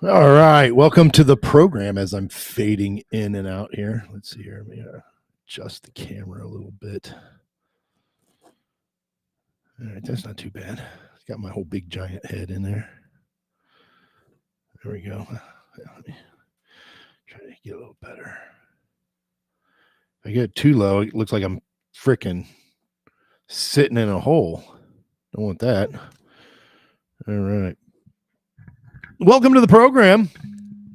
All right, welcome to the program as I'm fading in and out here. Let's see here. Let me adjust the camera a little bit. All right, that's not too bad. It's got my whole big giant head in there. There we go. Let me try to get a little better. If I get it too low, it looks like I'm freaking sitting in a hole. Don't want that. All right. Welcome to the program.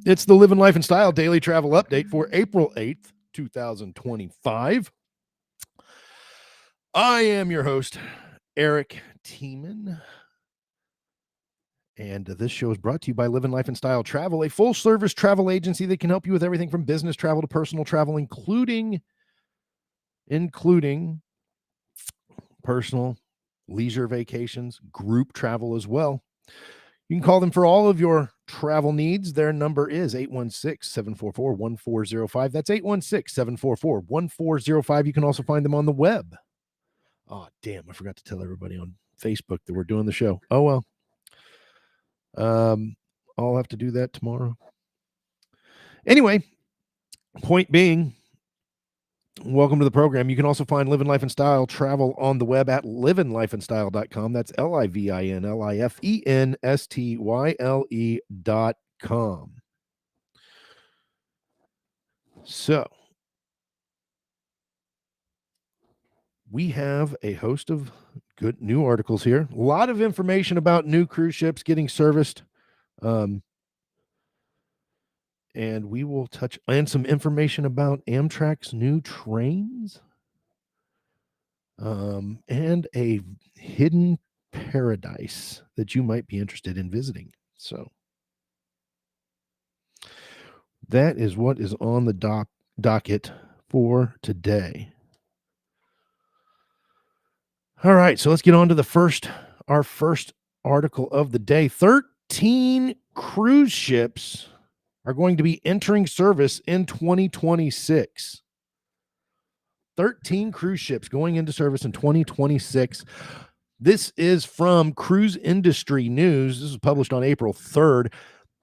It's the Livin Life and Style Daily Travel Update for April 8th, 2025. I am your host, Eric Tiemann. And this show is brought to you by Livin Life and Style Travel, a full-service travel agency that can help you with everything from business travel to personal travel, including personal leisure vacations, group travel as well. You can call them for all of your travel needs. Their number is 816-744-1405. That's 816-744-1405. You can also find them on the web. Oh, damn, I forgot to tell everybody on Facebook that we're doing the show. Oh, well. I'll have to do that tomorrow. Anyway, point being, welcome to the program. You can also find Livin Life and Style Travel on the web at livinlifeandstyle.com. That's livinlifenstyle.com. So, we have a host of good new articles here. A lot of information about new cruise ships getting serviced. And we will touch on some information about Amtrak's new trains. And a hidden paradise that you might be interested in visiting. So that is what is on the docket for today. All right, so let's get on to our first article of the day. 13 cruise ships are going to be entering service in 2026. 13 cruise ships going into service in 2026. This is from Cruise Industry News. This was published on April 3rd.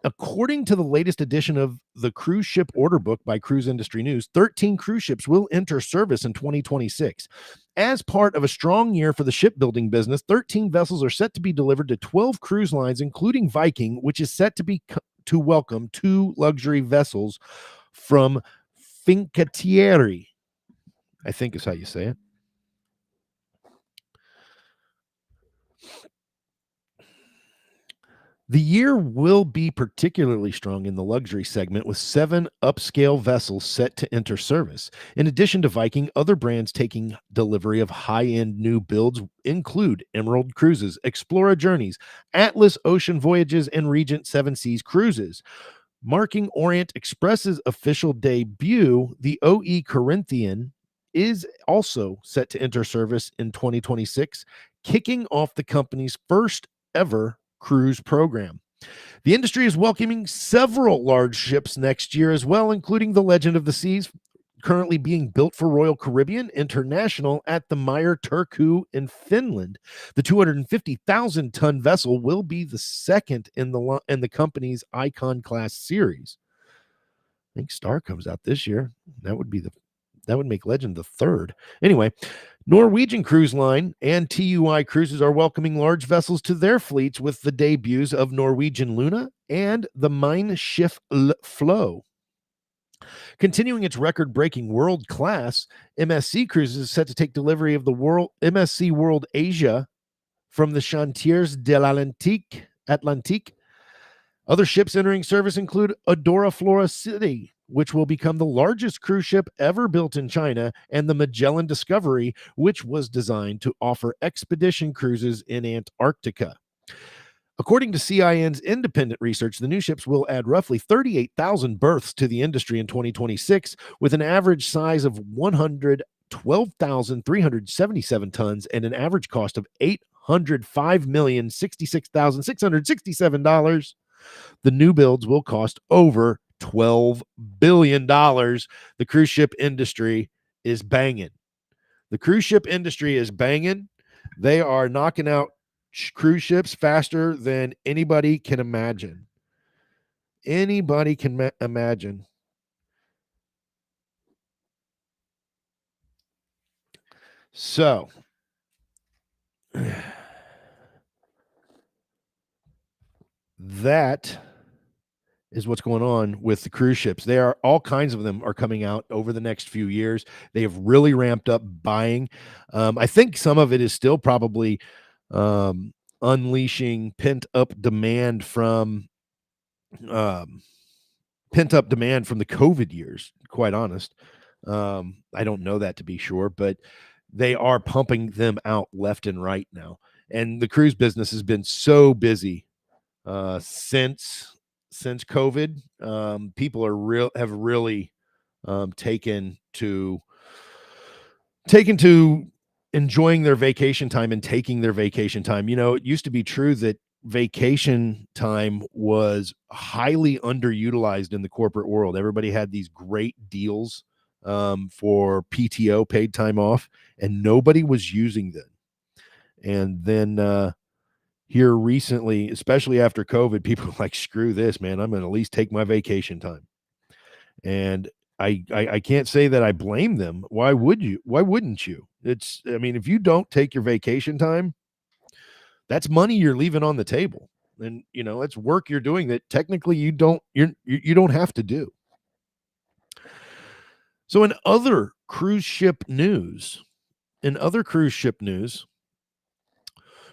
According to the latest edition of the Cruise Ship Order Book by Cruise Industry News, 13 cruise ships will enter service in 2026. As part of a strong year for the shipbuilding business, 13 vessels are set to be delivered to 12 cruise lines, including Viking, which is set to welcome 2 luxury vessels from Fincantieri, I think is how you say it. The year will be particularly strong in the luxury segment, with 7 upscale vessels set to enter service. In addition to Viking, other brands taking delivery of high-end new builds include Emerald Cruises, Explora Journeys, Atlas Ocean Voyages, and Regent Seven Seas Cruises. Marking Orient Express's official debut, the OE Corinthian is also set to enter service in 2026, kicking off the company's first ever cruise program. The industry is welcoming several large ships next year as well, including the Legend of the Seas, currently being built for Royal Caribbean International at the Meyer Turku in Finland. The 250,000-ton vessel will be the second in the company's Icon class series. I think Star comes out this year. That would make Legend the third. Anyway, Norwegian Cruise Line and TUI Cruises are welcoming large vessels to their fleets with the debuts of Norwegian Luna and the Mein Schiff Flow. Continuing its record-breaking world class, MSC Cruises is set to take delivery of the MSC World Asia from the Chantiers de l'Atlantique. Other ships entering service include Adora Flora City, which will become the largest cruise ship ever built in China, and the Magellan Discovery, which was designed to offer expedition cruises in Antarctica. According to CIN's independent research, the new ships will add roughly 38,000 berths to the industry in 2026, with an average size of 112,377 tons and an average cost of $805,066,667. The new builds will cost over $12 billion. The cruise ship industry is banging. The cruise ship industry is banging. They are knocking out cruise ships faster than anybody can imagine. Anybody can imagine. So, that is what's going on with the cruise ships. They are all kinds of them are coming out over the next few years. They have really ramped up buying. I think some of it is still probably um, unleashing um, pent up demand from the COVID years. Quite honest, I don't know that to be sure, but they are pumping them out left and right now. And the cruise business has been so busy since COVID. People have really taken to enjoying their vacation time and taking their vacation time. It used to be true that vacation time was highly underutilized in the corporate world. Everybody had these great deals for PTO, paid time off, and nobody was using them. And then here recently, especially after COVID, people are like, screw this, man. I'm going to at least take my vacation time. And I can't say that I blame them. Why would you? Why wouldn't you? If you don't take your vacation time, that's money you're leaving on the table. And it's work you're doing that technically you don't have to do. So in other cruise ship news,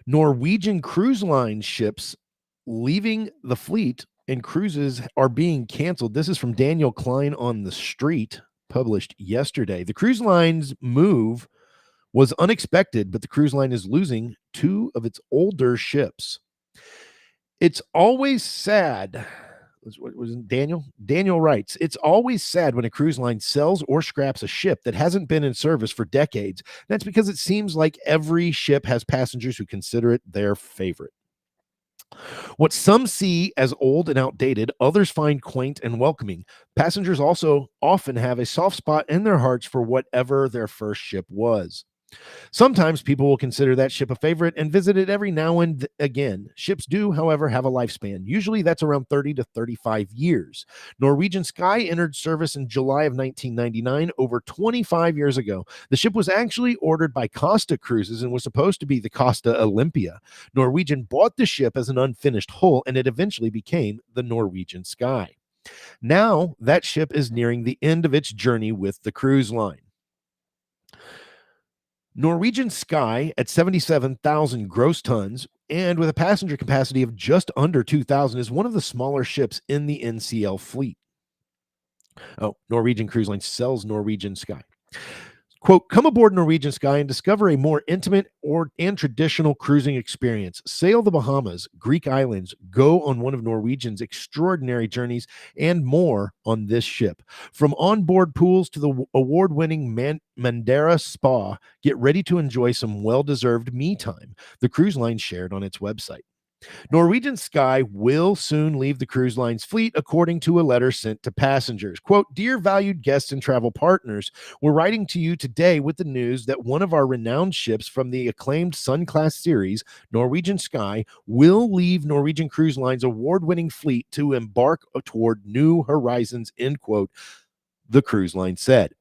Norwegian Cruise Line ships leaving the fleet and cruises are being canceled. This is from Daniel Klein on the Street, published yesterday. The cruise line's move was unexpected, but the cruise line is losing 2 of its older ships. It's always sad. What was Daniel? Daniel writes, it's always sad when a cruise line sells or scraps a ship that hasn't been in service for decades. That's because it seems like every ship has passengers who consider it their favorite. What some see as old and outdated, others find quaint and welcoming. Passengers also often have a soft spot in their hearts for whatever their first ship was. Sometimes people will consider that ship a favorite and visit it every now and again. Ships do, however, have a lifespan. Usually that's around 30 to 35 years. Norwegian Sky entered service in July of 1999, over 25 years ago. The ship was actually ordered by Costa Cruises and was supposed to be the Costa Olympia. Norwegian bought the ship as an unfinished hull, and it eventually became the Norwegian Sky. Now that ship is nearing the end of its journey with the cruise line. Norwegian Sky, at 77,000 gross tons and with a passenger capacity of just under 2,000, is one of the smaller ships in the NCL fleet. Oh, Norwegian Cruise Line sells Norwegian Sky. Quote, come aboard Norwegian Sky and discover a more intimate and traditional cruising experience. Sail the Bahamas, Greek islands, go on one of Norwegian's extraordinary journeys, and more on this ship. From onboard pools to the award-winning Mandara Spa, get ready to enjoy some well-deserved me time, the cruise line shared on its website. Norwegian Sky will soon leave the cruise line's fleet, according to a letter sent to passengers. Quote, dear valued guests and travel partners, we're writing to you today with the news that one of our renowned ships from the acclaimed Sun Class series, Norwegian Sky, will leave Norwegian Cruise Line's award-winning fleet to embark toward new horizons, end quote, the cruise line said.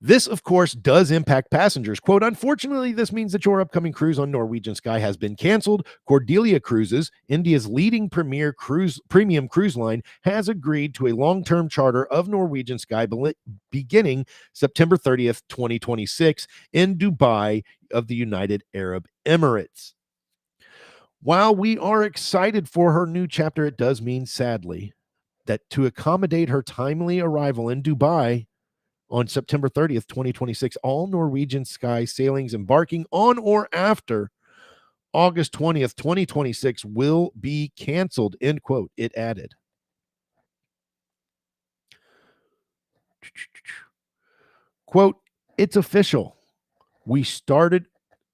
This, of course, does impact passengers. Quote, unfortunately, this means that your upcoming cruise on Norwegian Sky has been canceled. Cordelia Cruises, India's leading premium cruise line, has agreed to a long-term charter of Norwegian Sky beginning September 30th, 2026 in Dubai of the United Arab Emirates. While we are excited for her new chapter, it does mean, sadly, that to accommodate her timely arrival in Dubai on September 30th, 2026, all Norwegian Sky sailings embarking on or after August 20th, 2026 will be canceled, end quote, it added. Quote, it's official. We started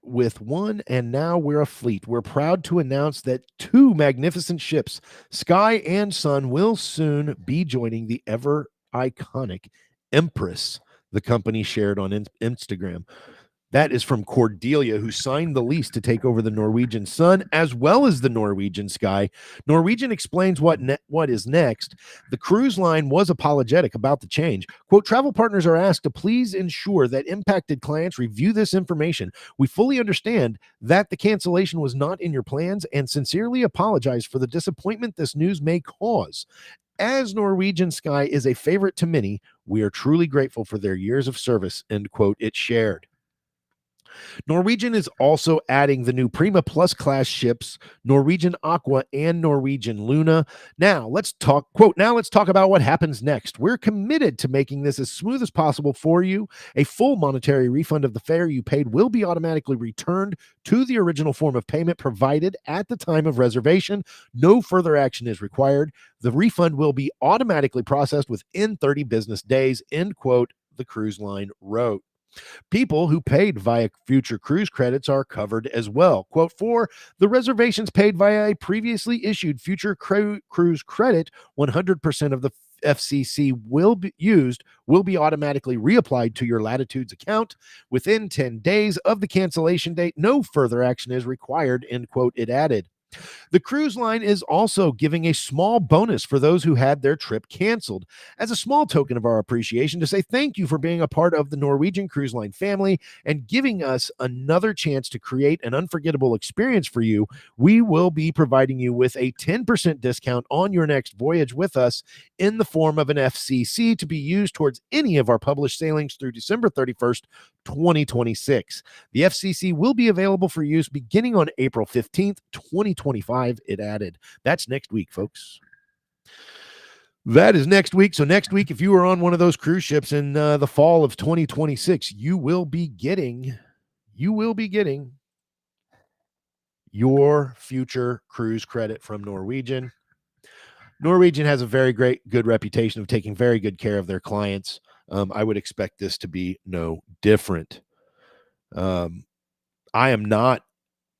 with one and now we're a fleet. We're proud to announce that 2 magnificent ships, Sky and Sun, will soon be joining the ever iconic Empress, the company shared on Instagram. That is from Cordelia, who signed the lease to take over the Norwegian Sun as well as the Norwegian Sky. Norwegian explains what is next. The cruise line was apologetic about the change. Quote, travel partners are asked to please ensure that impacted clients review this information. We fully understand that the cancellation was not in your plans and sincerely apologize for the disappointment this news may cause. As Norwegian Sky is a favorite to many, we are truly grateful for their years of service, end quote, it shared. Norwegian is also adding the new Prima Plus class ships, Norwegian Aqua and Norwegian Luna. Now let's talk about what happens next. We're committed to making this as smooth as possible for you. A full monetary refund of the fare you paid will be automatically returned to the original form of payment provided at the time of reservation. No further action is required. The refund will be automatically processed within 30 business days, end quote, the cruise line wrote. People who paid via future cruise credits are covered as well. Quote, for the reservations paid via a previously issued future cruise credit, 100% of the FCC will be automatically reapplied to your Latitudes account within 10 days of the cancellation date. No further action is required, end quote, it added. The cruise line is also giving a small bonus for those who had their trip canceled. As a small token of our appreciation to say thank you for being a part of the Norwegian Cruise Line family and giving us another chance to create an unforgettable experience for you, we will be providing you with a 10% discount on your next voyage with us in the form of an FCC to be used towards any of our published sailings through December 31st, 2026. The FCC will be available for use beginning on April 15th, 2025, it added. That's next week, folks. That is next week. So next week, if you are on one of those cruise ships in the fall of 2026, you will be getting your future cruise credit from Norwegian. Norwegian has a very good reputation of taking very good care of their clients. I would expect this to be no different. I am not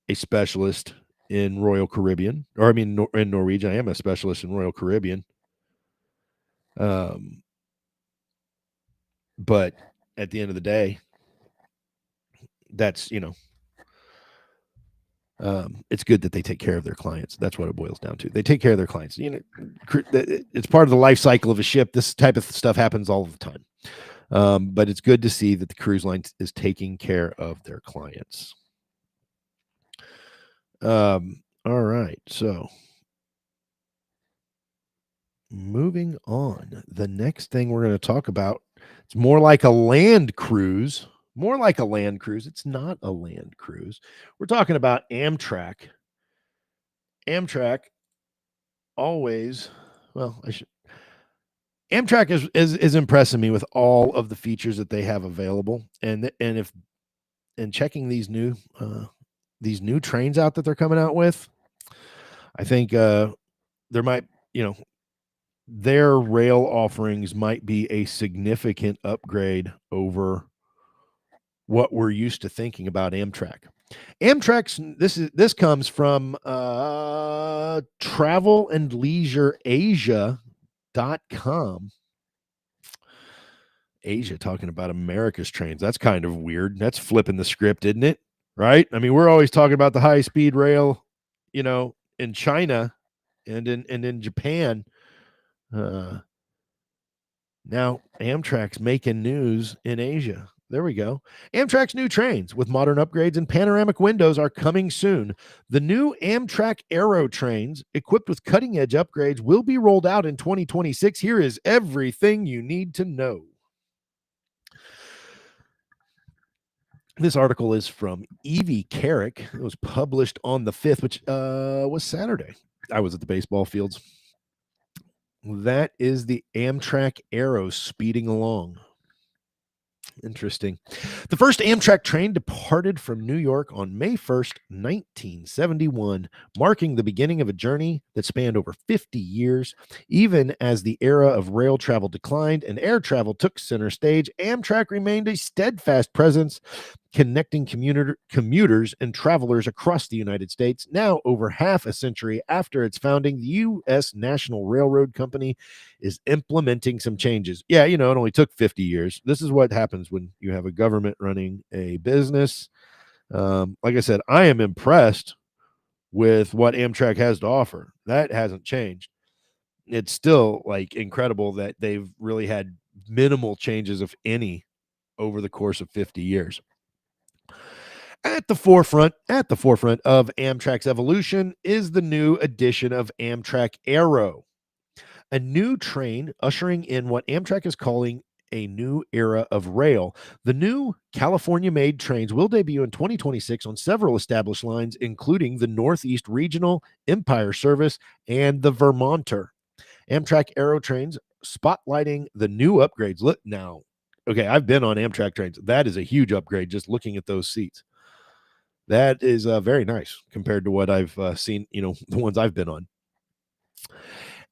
a specialist in Royal Caribbean, or I mean, in Norwegian. I am a specialist in Royal Caribbean. But at the end of the day, that's, it's good that they take care of their clients. That's what it boils down to. They take care of their clients. It's part of the life cycle of a ship. This type of stuff happens all the time. But it's good to see that the cruise line is taking care of their clients. All right. So moving on, the next thing we're going to talk about, it's more like a land cruise. It's not a land cruise. We're talking about Amtrak. Amtrak is impressing me with all of the features that they have available, and checking these new trains out that they're coming out with. I think there might, their rail offerings might be a significant upgrade over what we're used to thinking about Amtrak. Amtrak's this comes from travelandleisureasia.com. Asia talking about America's trains. That's kind of weird. That's flipping the script, isn't it? Right? I mean, we're always talking about the high-speed rail, in China and in Japan. Now Amtrak's making news in Asia. There we go. Amtrak's new trains with modern upgrades and panoramic windows are coming soon. The new Amtrak Aero trains, equipped with cutting-edge upgrades, will be rolled out in 2026. Here is everything you need to know. This article is from Evie Carrick. It was published on the 5th, which was Saturday. I was at the baseball fields. That is the Amtrak Aero speeding along. Interesting. The first Amtrak train departed from New York on May 1st, 1971, marking the beginning of a journey that spanned over 50 years. Even as the era of rail travel declined and air travel took center stage, Amtrak remained a steadfast presence connecting commuters and travelers across the United States. Now, over half a century after its founding, the U.S. National Railroad Company is implementing some changes. Yeah, it only took 50 years. This is what happens when you have a government running a business. Like I said, I am impressed with what Amtrak has to offer. That hasn't changed. It's still like incredible that they've really had minimal changes, if any, over the course of 50 years. At the forefront of Amtrak's evolution is the new addition of Amtrak Aero, a new train ushering in what Amtrak is calling a new era of rail. The new California-made trains will debut in 2026 on several established lines, including the Northeast Regional, Empire Service, and the Vermonter. Amtrak Aero trains spotlighting the new upgrades. Look now. Okay, I've been on Amtrak trains. That is a huge upgrade just looking at those seats. That is very nice compared to what I've seen, the ones I've been on.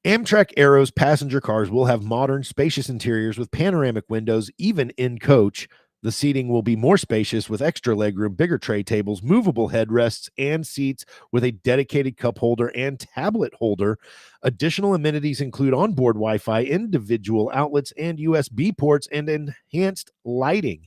Amtrak Aero's passenger cars will have modern, spacious interiors with panoramic windows, even in coach. The seating will be more spacious with extra legroom, bigger tray tables, movable headrests, and seats with a dedicated cup holder and tablet holder. Additional amenities include onboard Wi-Fi, individual outlets, and USB ports, and enhanced lighting.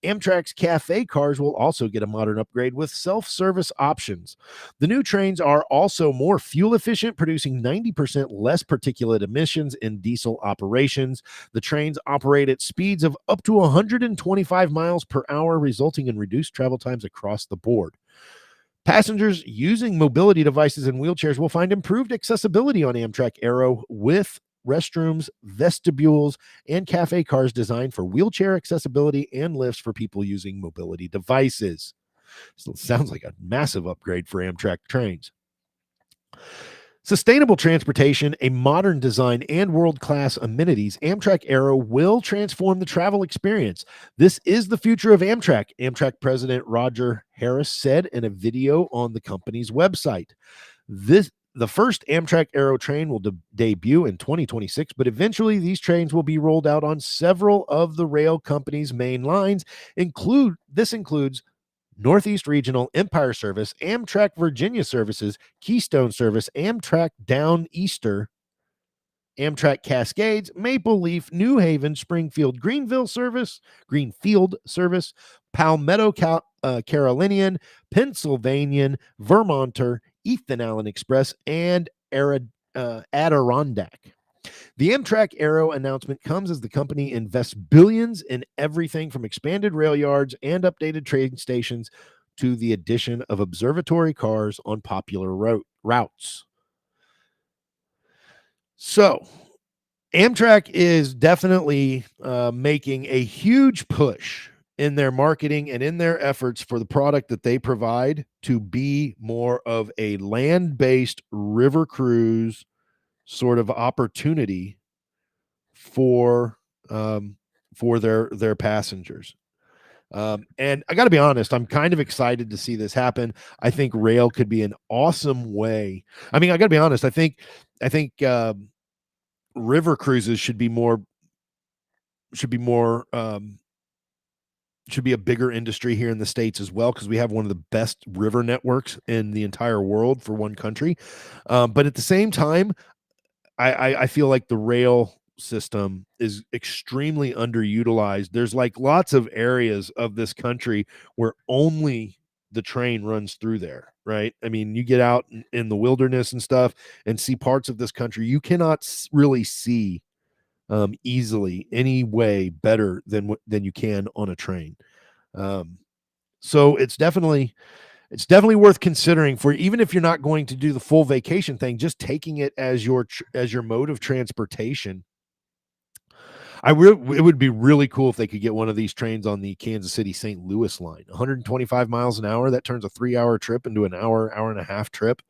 Amtrak's cafe cars will also get a modern upgrade with self-service options. The new trains are also more fuel efficient, producing 90% less particulate emissions in diesel operations. The trains operate at speeds of up to 125 miles per hour, resulting in reduced travel times across the board. Passengers using mobility devices and wheelchairs will find improved accessibility on Amtrak Aero with restrooms, vestibules, and cafe cars designed for wheelchair accessibility and lifts for people using mobility devices. So it sounds like a massive upgrade for Amtrak trains. Sustainable transportation, a modern design, and world-class amenities, Amtrak Aero will transform the travel experience. This is the future of Amtrak, Amtrak President Roger Harris said in a video on the company's website. The first Amtrak Aero train will debut in 2026, but eventually these trains will be rolled out on several of the rail company's main lines. This includes Northeast Regional, Empire Service, Amtrak Virginia Services, Keystone Service, Amtrak Down Easter, Amtrak Cascades, Maple Leaf, New Haven, Springfield, Greenfield Service, Palmetto Carolinian, Pennsylvanian, Vermonter, Ethan Allen Express, and Adirondack. The Amtrak Aero announcement comes as the company invests billions in everything from expanded rail yards and updated train stations to the addition of observatory cars on popular routes. So, Amtrak is definitely making a huge push in their marketing and in their efforts for the product that they provide to be more of a land-based river cruise sort of opportunity for their passengers. And I got to be honest, I'm kind of excited to see this happen. I think rail could be an awesome way. I mean, I got to be honest. I think river cruises should be a bigger industry here in the States as well, because we have one of the best river networks in the entire world for one country. But at the same time, I feel like the rail system is extremely underutilized. There's like lots of areas of this country where only the train runs through there, right? I mean, you get out in the wilderness and stuff and see parts of this country you cannot really see easily any way better than you can on a train. So it's definitely worth considering for, even if you're not going to do the full vacation thing, just taking it as your mode of transportation. It would be really cool if they could get one of these trains on the Kansas City St. Louis line, 125 miles an hour. That turns a 3-hour trip into an hour and a half trip.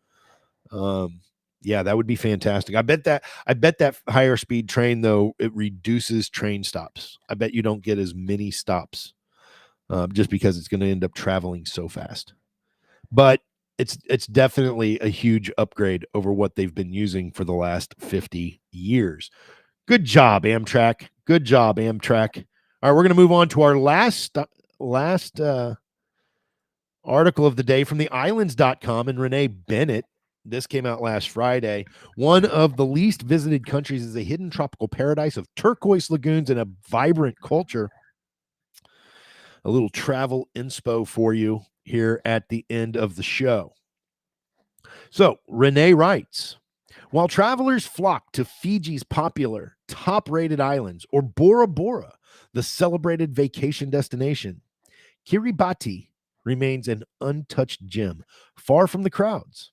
Yeah, that would be fantastic. I bet that higher speed train, though, it reduces train stops. I bet you don't get as many stops just because it's going to end up traveling so fast. But it's definitely a huge upgrade over what they've been using for the last 50 years. Good job, Amtrak. Good job, Amtrak. All right, we're going to move on to our last Article of the day from theislands.com and Renee Bennett. This came out last Friday. One of the least visited countries is a hidden tropical paradise of turquoise lagoons and a vibrant culture. A little travel inspo for you here at the end of the show. So, Renee writes, while travelers flock to Fiji's popular, top-rated islands, or Bora Bora, the celebrated vacation destination, Kiribati remains an untouched gem, far from the crowds.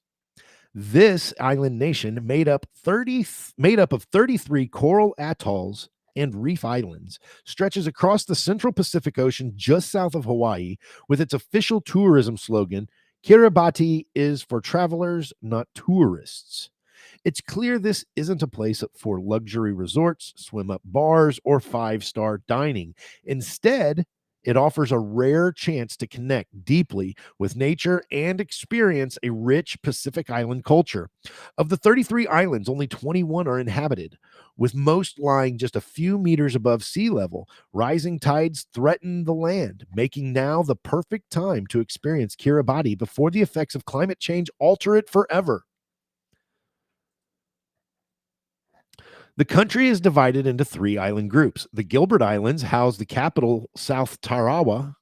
This island nation made up of 33 coral atolls and reef islands, stretches across the central Pacific Ocean just south of Hawaii, with its official tourism slogan, Kiribati is for travelers, not tourists. It's clear this isn't a place for luxury resorts, swim-up bars, or five-star dining. Instead, it offers a rare chance to connect deeply with nature and experience a rich Pacific Island culture. Of the 33 islands, only 21 are inhabited, with most lying just a few meters above sea level. Rising tides threaten the land, making now the perfect time to experience Kiribati before the effects of climate change alter it forever. The country is divided into 3 island groups. The Gilbert Islands house the capital, South Tarawa,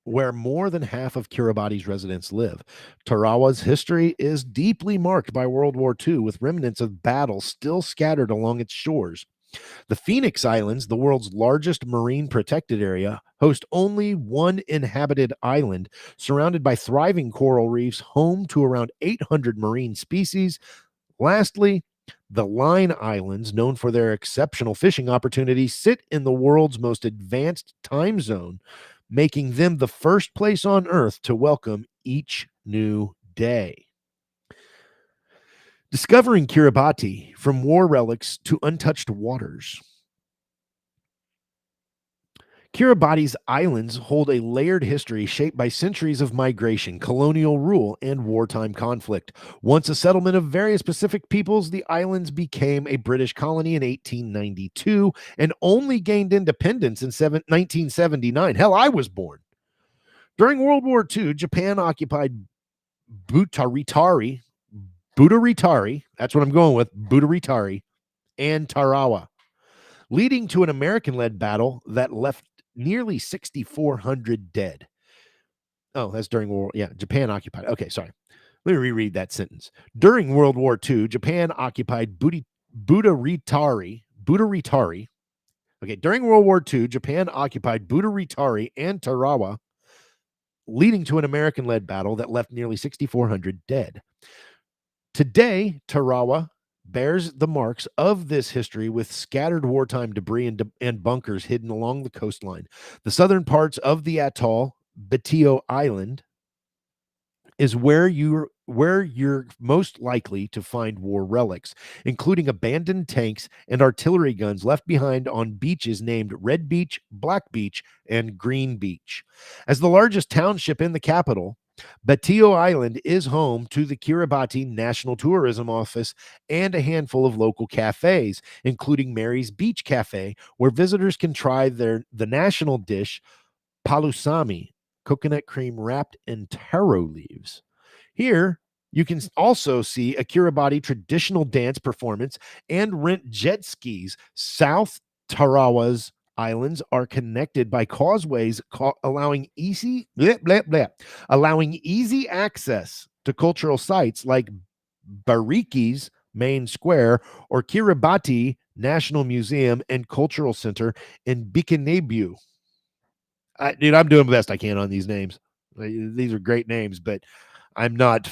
where more than half of Kiribati's residents live. Tarawa's history is deeply marked by World War II, with remnants of battle still scattered along its shores. The Phoenix Islands, the world's largest marine protected area, host only one inhabited island, surrounded by thriving coral reefs, home to around 800 marine species. Lastly, the Line Islands, known for their exceptional fishing opportunities, sit in the world's most advanced time zone, making them the first place on Earth to welcome each new day. Discovering Kiribati, from war relics to untouched waters. Kiribati's islands hold a layered history shaped by centuries of migration, colonial rule, and wartime conflict. Once a settlement of various Pacific peoples, the islands became a British colony in 1892 and only gained independence in 1979. Hell, I was born. During World War II, Japan occupied Butaritari, that's what I'm going with, Butaritari, and Tarawa, leading to an American-led battle that left nearly 6,400 dead. Oh, that's during World War. Yeah, Japan occupied. Okay, sorry. Let me reread that sentence. During World War II, Japan occupied Butaritari. Okay, during World War II, Japan occupied Butaritari and Tarawa, leading to an American-led battle that left nearly 6,400 dead. Today, Tarawa bears the marks of this history, with scattered wartime debris and bunkers hidden along the coastline. The southern parts of the atoll, Betio Island, is where you're most likely to find war relics, including abandoned tanks and artillery guns left behind on beaches named Red Beach, Black Beach, and Green Beach. As the largest township in the capital, Betio Island is home to the Kiribati National Tourism Office and a handful of local cafes, including Mary's Beach Cafe, where visitors can try the national dish, palusami, coconut cream wrapped in taro leaves. Here, you can also see a Kiribati traditional dance performance and rent jet skis. South Tarawa's islands are connected by causeways allowing easy access to cultural sites like Bariki's Main Square or Kiribati National Museum and Cultural Center in Bikinibu. Dude, I'm doing the best I can on these names. These are great names, but I'm not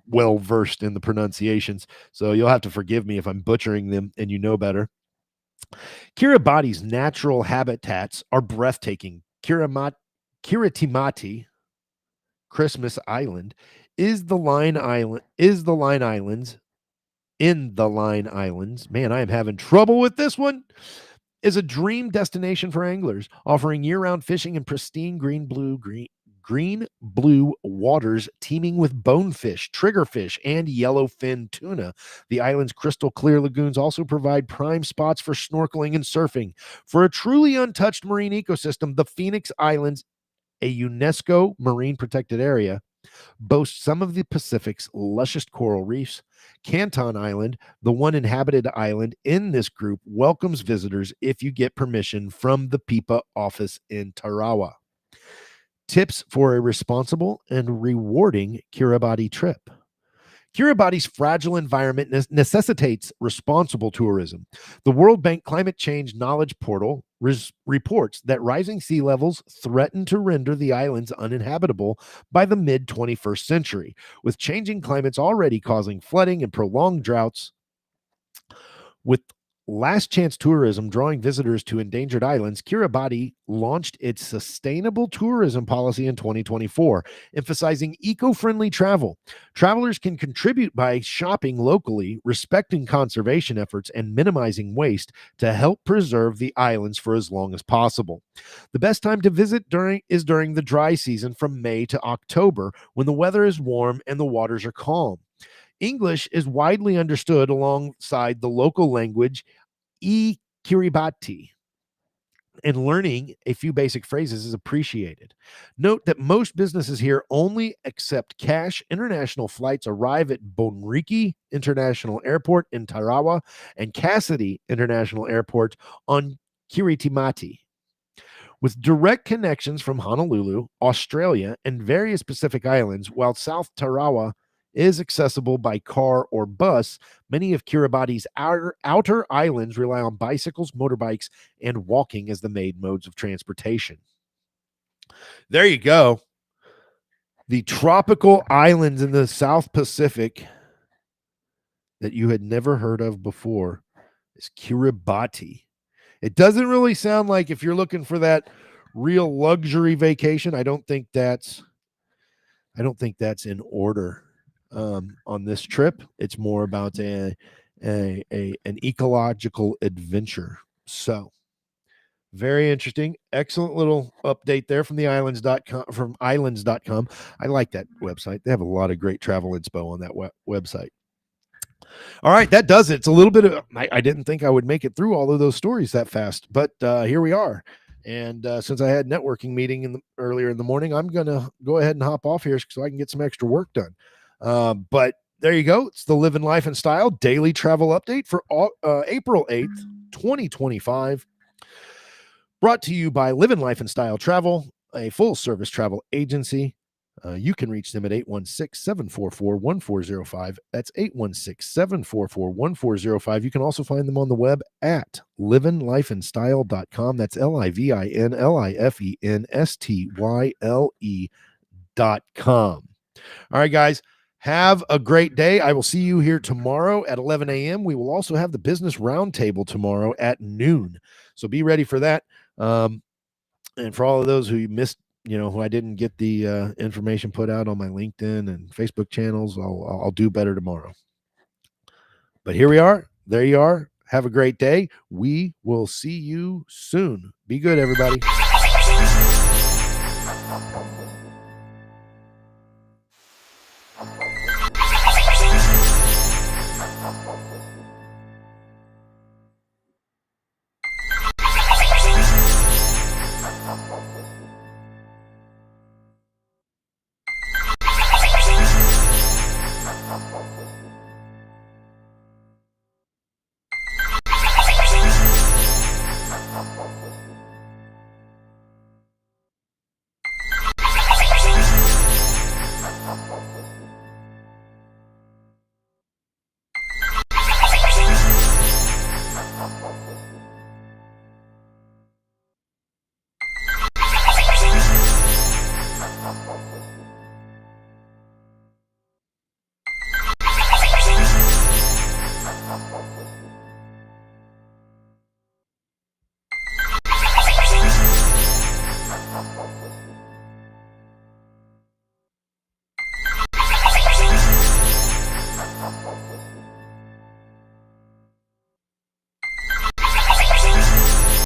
well versed in the pronunciations, so you'll have to forgive me if I'm butchering them and you know better. Kiribati's natural habitats are breathtaking. Kiritimati, Christmas Island, in the Line Islands. Man, I am having trouble with this one. Is a dream destination for anglers, offering year-round fishing in pristine green blue waters teeming with bonefish, triggerfish, and yellowfin tuna. The island's crystal clear lagoons also provide prime spots for snorkeling and surfing. For a truly untouched marine ecosystem, the Phoenix Islands a UNESCO marine protected area, boasts some of the Pacific's luscious coral reefs. Canton Island, the one inhabited island in this group, welcomes visitors if you get permission from the PIPA office in Tarawa. Tips for a responsible and rewarding Kiribati trip. Kiribati's fragile environment necessitates responsible tourism. The World Bank Climate Change Knowledge Portal reports that rising sea levels threaten to render the islands uninhabitable by the mid 21st century, with changing climates already causing flooding and prolonged droughts. With last chance tourism drawing visitors to endangered islands, Kiribati launched its sustainable tourism policy in 2024, emphasizing eco-friendly travel. Travelers can contribute by shopping locally, respecting conservation efforts, and minimizing waste to help preserve the islands for as long as possible. The best time to visit is during the dry season from May to October, when the weather is warm and the waters are calm. English is widely understood alongside the local language Kiribati, and learning a few basic phrases is appreciated. Note that most businesses here only accept cash. International flights arrive at Bonriki International Airport in Tarawa and Cassidy International Airport on Kiritimati. With direct connections from Honolulu, Australia, and various Pacific islands, while South Tarawa is accessible by car or bus, many of Kiribati's outer islands rely on bicycles, motorbikes, and walking as the main modes of transportation. There you go. The tropical islands in the South Pacific that you had never heard of before is Kiribati. It doesn't really sound like, if you're looking for that real luxury vacation, I don't think that's in order. On this trip, it's more about an ecological adventure. So very interesting. Excellent little update there from the islands.com. I like that website. They have a lot of great travel inspo on that website. All right, that does it. It's a little bit of, I didn't think I would make it through all of those stories that fast, but here we are. And since I had networking meeting earlier in the morning, I'm going to go ahead and hop off here so I can get some extra work done. But there you go. It's the Livin Life and Style daily travel update for April 8th, 2025. Brought to you by Livin Life and Style Travel, a full-service travel agency. You can reach them at 816-744-1405. That's 816-744-1405. You can also find them on the web at livinlifeandstyle.com. That's LIVINLIFENSTYLE.com. All right, guys. Have a great day. I will see you here tomorrow at 11 a.m. We will also have the business roundtable tomorrow at noon. So be ready for that. And for all of those who missed, who I didn't get the information put out on my LinkedIn and Facebook channels, I'll do better tomorrow. But here we are. There you are. Have a great day. We will see you soon. Be good, everybody.